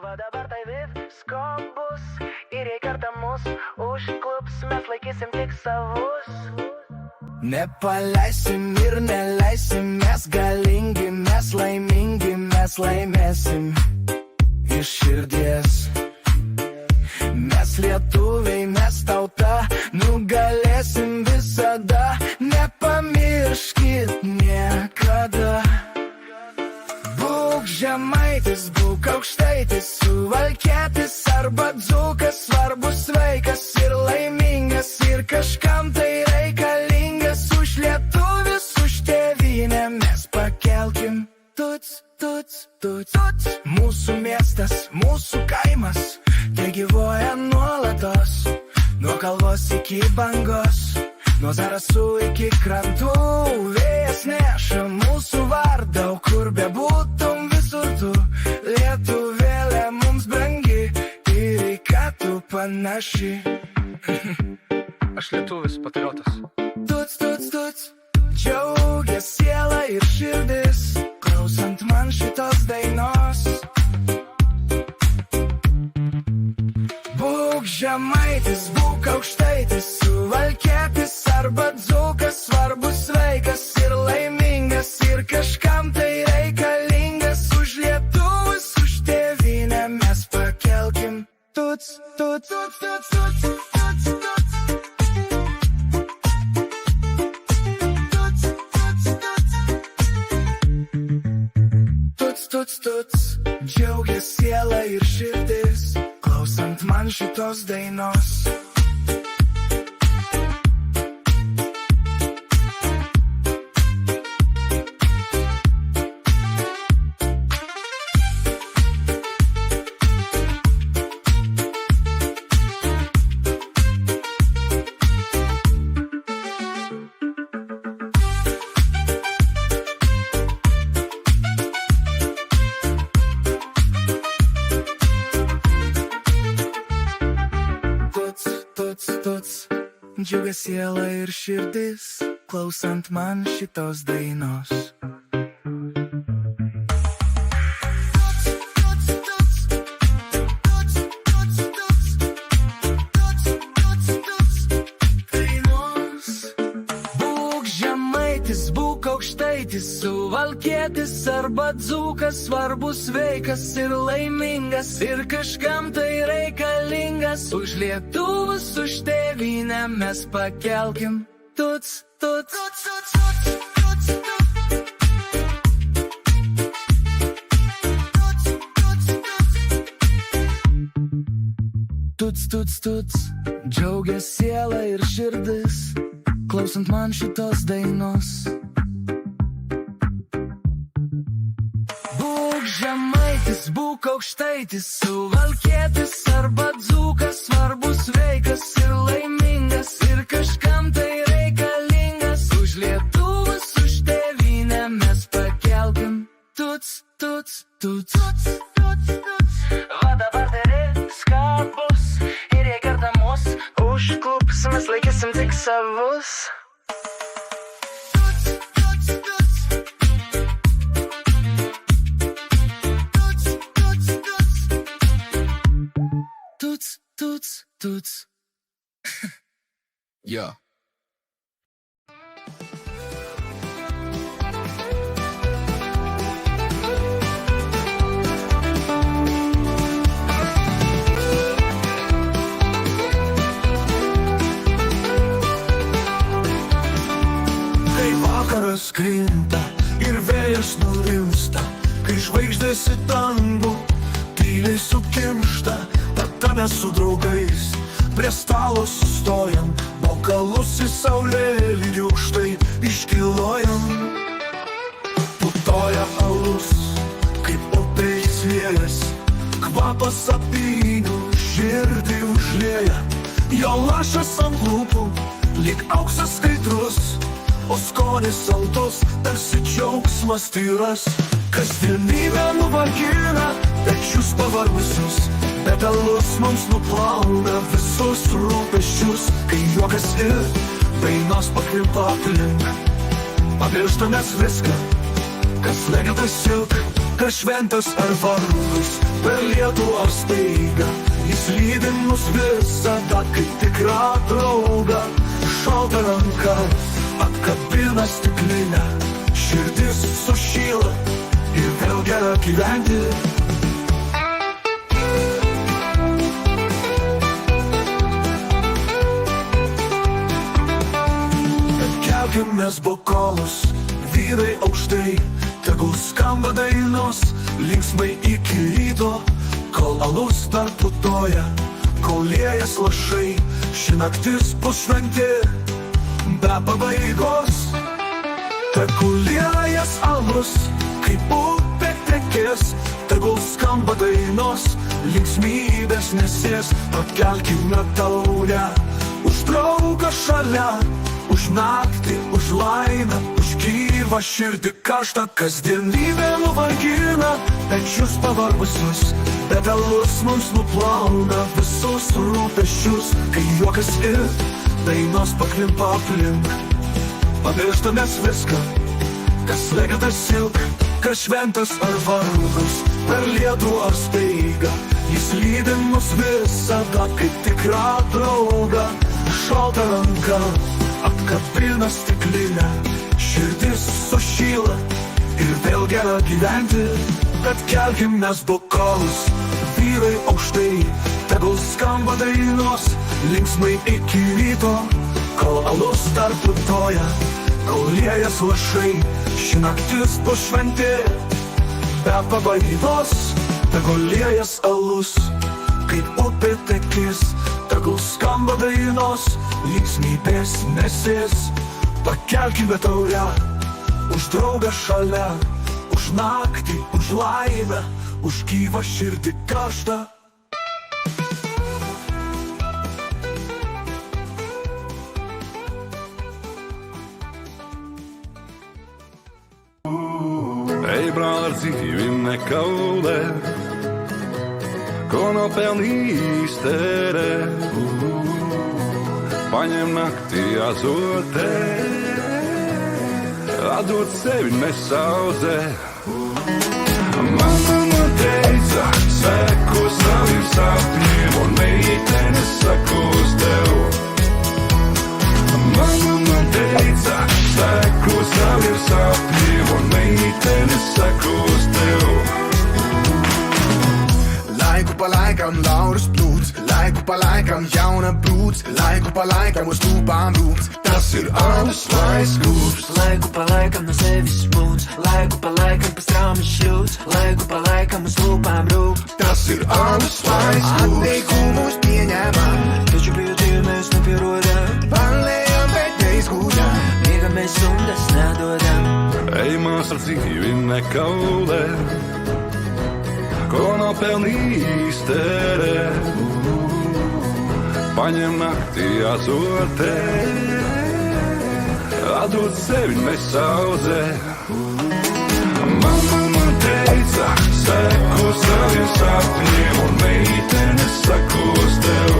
Va dabar tai visko bus ir jei kartą mus užklups, mes laikysim tik savus. Nepaleisim ir neleisim, mes galingi, mes laimingi, mes laimėsim iš širdies. Mes lietuviai, mes tauta, nugalėsim visada, nepamirškit niekada. Būk žemaitis, būk aukštaitis, suvalkietis arba dzūkas, svarbus vaikas ir laimingas, ir kažkam tai reikalingas. Už lietuvius, už tėvynę mes pakelkim tuts, tuts, tuts, tuts. Mūsų miestas, mūsų kaimas, te gyvuoja nuolatos, nuo kalvos iki bangos, nuo Zarasų iki krantų. Vėjas neša mūsų vardą, o kur bebūtum visur tu, lietuvėlė mums brangi ir į ką tu panaši. Aš lietuvis, patriotas. Tuts, tuts, tuts, džiaugias siela ir širdis, klausant man šitos dainos. Būk žemaitis, būk aukštaitis, suvalkietis arba dzūkas, svarbus vaikas ir laimingas, ir kažkam tai reikalingas. Už lietuvus, už tėvynę mes pakelkim tuts, tuts, tuts, tuts, tuts, tuts, tuts. Tuts, tuts, tuts, džiaugias siela ir širdis, klausant man šitos dainos. Džiaugias siela ir širdis, klausant man šitos dainos. Būk žemaitis, būk aukštaitis, suvalkietis arba dzūkas, svarbus vaikas ir laimingas, ir kažkam tai reikalingas. Už lietuvus, už tėvynę mes pakelkim tuts, tuts, tuts, tuts, tuts, tuts. Tuts, tuts, tuts, džiaugias siela ir širdis, klausant man šitos dainos. Būk žemaitis, būk aukštaitis, suvalkietis arba dzūkas, svarbus vaikas ir laimingas, ir kažkam tai reikalingas. Už lietuvus, už tėvynę mes pakelkim tuts, tuts, tuts, tuts, tuts, tuts. Va dabar tai visko bus ir jei kartą mus užklups, mes laikysim tik savus. Tuts, tuts, tuts. Ja. Kai vakaras krinta ir vėjas nurimsta, kai žvaigždės į dangų tyliai sukimšta, tada mes su draugais prie stalo sustojam, bokalus į saulėlydį aukštai iškilojam. Putoja alus, kaip upės vėjas, kvapas apynių širdį užlieja, jo lašas ant lūpų lyg auksas skaidrus, o skonis saldus, tarsi džiaugsmas tyras. Kasdienybė nuvargina pečius pavargusius, bet alus mums nuplauna visus rūpesčius. Kai juokas ir dainos pakvimpa aplink, pamirštamės viską, kas legėtas silk. Ar šventas ar vargus, per lietų ar staigą, jis lydi mus visada kaip tikrą draugą. Šalta ranka apkabina stiklinę, širdis sušyla ir vėl gera gyventi. Kelkimės bokolus, vyrai aukštai, tegul skamba dainos, linksmai iki ryto, kol alus dar putoja, kol liejas lašai, ši naktis bus šventi, be pabaigos. Tegul liejas alus, kaip upė tekės, tegul skamba dainos, linksmybės nesės, pakelkime taurę, už draugą šalia, už naktį, už laimę, už gyvą širdį karštą. Kasdienybė nuvargina pečius pavargusius, bet alus mums nuplauna visus rūpesčius. Kai juokas ir dainos paklimpa aplink, pamirštamės viską, kas lekia tas silk, kas šventas ar vargus, per lietų ar staigą, jis lydi mus visada kaip tikrą draugą. Šalta ranka apkabina stiklinę, širdis sušyla ir vėl gera gyventi. Bet kelkimės bokolus, vyrai aukštai, tegul skamba dainos, linksmai iki ryto, kol alus dar putoja, kol liejas lašai, ši naktis bus šventi, be pabaigos. Tegul liejas alus, kaip upė tekės, tegul skamba dainos, linksmybės nesės. Pakelkime taurę, už draugą šalia, už naktį, už laimę, už gyvą širdį karštą. Ei, brāl, ar dzīvi nekaulē, ko nopelnījis tērē. Paņem naktī azotē, atdod sevi nesaudzē. Mamma man teica, seko saviem sapņiem, un meitene sekos tev. Mamma man teica, seko saviem sapņiem, un meitene sekos tev. Laiku pa laikam lauras plūds, laiku pa laikam jauna brūds, laiku pa laikam uz lūpām rūps. Tas ir alus lais kūps. Laiku pa laikam no sevis smūds, laiku pa laikam pa straumes šļūts, laiku pa laikam uz lūpām rūp. Tas ir alus lais kūps. Atteikumus pieņēmām, Taču pietīju mēs nepierodam, pārlējām, bet neizgūdām. miegamies un tas nedodam. Ei, mās, ar dzīvi nekaulē, ko nopelnījis tērē. Paņem naktī azotē, atdod sevi nesaudzē. Mamma man teica, seko saviem sapņiem, un meitene sekos tev.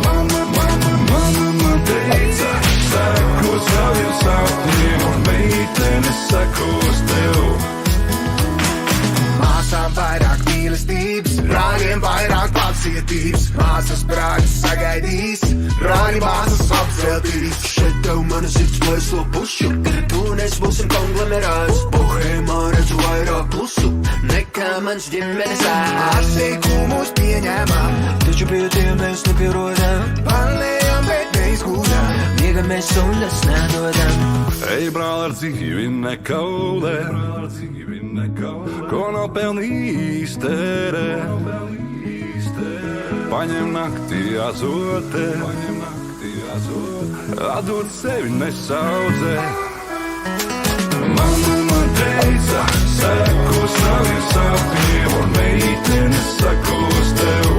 Mamma man teica, seko saviem sapņiem, un meitene sekos tev. Māsām vairāk mīlestības, brāļiem vairāk pacietības. Māsas brāļus sagaidīs, brāļi māsas apceltīs. Šeit tev mana sirds plēso pušu, tu nes būsim konglomerāts. Bohēmā redzu vairāk plusu, nekā mans ģimenes ēs. Atteikumus pieņēmām, Taču pietīju mēs nepierodam, pārlējām, bet neizgūdām. miegamies un tas nedodam. Ei, brāl, ar dzīvi nekaulē, ko nopelnījis tērē. Paņem naktī azotē, atdod sevi nesaudzē. Mamma man teica, seko saviem sapņiem, un meitene sekos tev.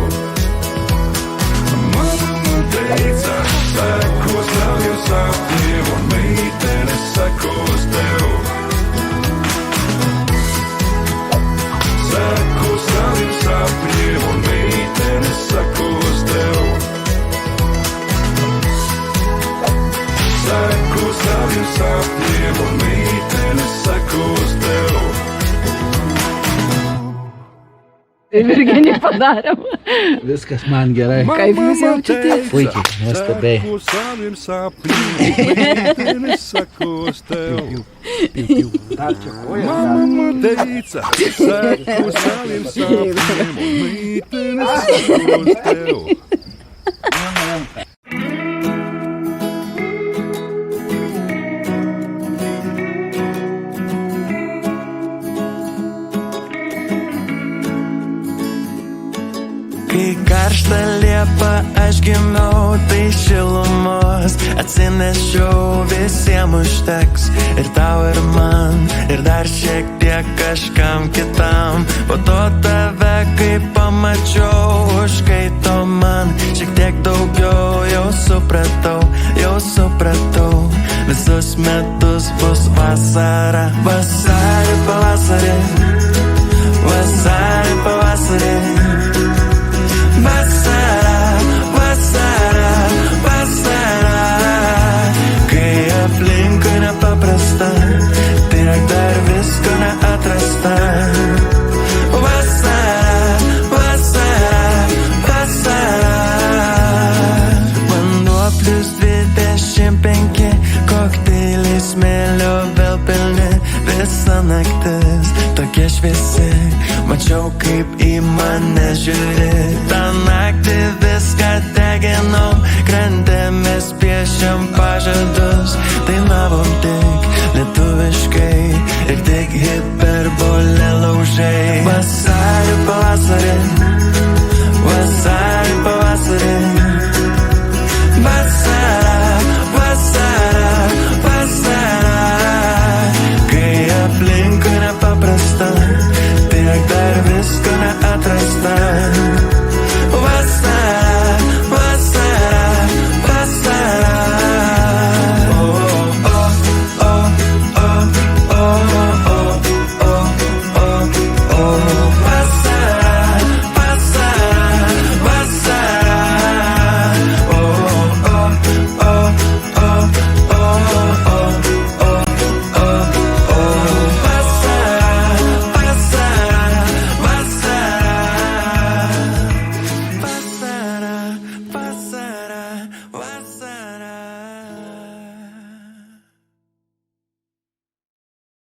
Mamma man teica, seko saviem sapņiem, un meitene sekos tev. Seko saviem sapņiem, un meitene sekos tev. Seko saviem sapņiem, un meitene sekos tev. Tai Virginį padarėm. Viskas man gerai. Kaip jūs jaučiatės? Puikiai, nuostabiai. Seku saviem sapniem, meitenes sakos tev. Mama teica, seku saviem sapniem, meitenes sakos tev. Kai karšta liepa aš gimiau, tai šilumos atsinešiau, visiems užteks. Ir tau, ir man, ir dar šiek tiek kažkam kitam. Po to tave, kai pamačiau, užkaito man šiek tiek daugiau. Jau supratau, visus metus bus vasara. Vasarį, pavasarį, vasarį, pavasarį. Vasara, vasara, vasara. Kai aplinkui nepaprasta, tiek dar visko neatrasta. Vasara, vasara, vasara. Vanduo plius 25, kokteiliai smėlio vėl pilni. Visa naktis tokia šviesi, mačiau kaip į mane žiūri. Ta naktį viską deginau, grandėmis piešiam pažadus. Dainavom tik lietuviškai ir tik hiperbolė laužai.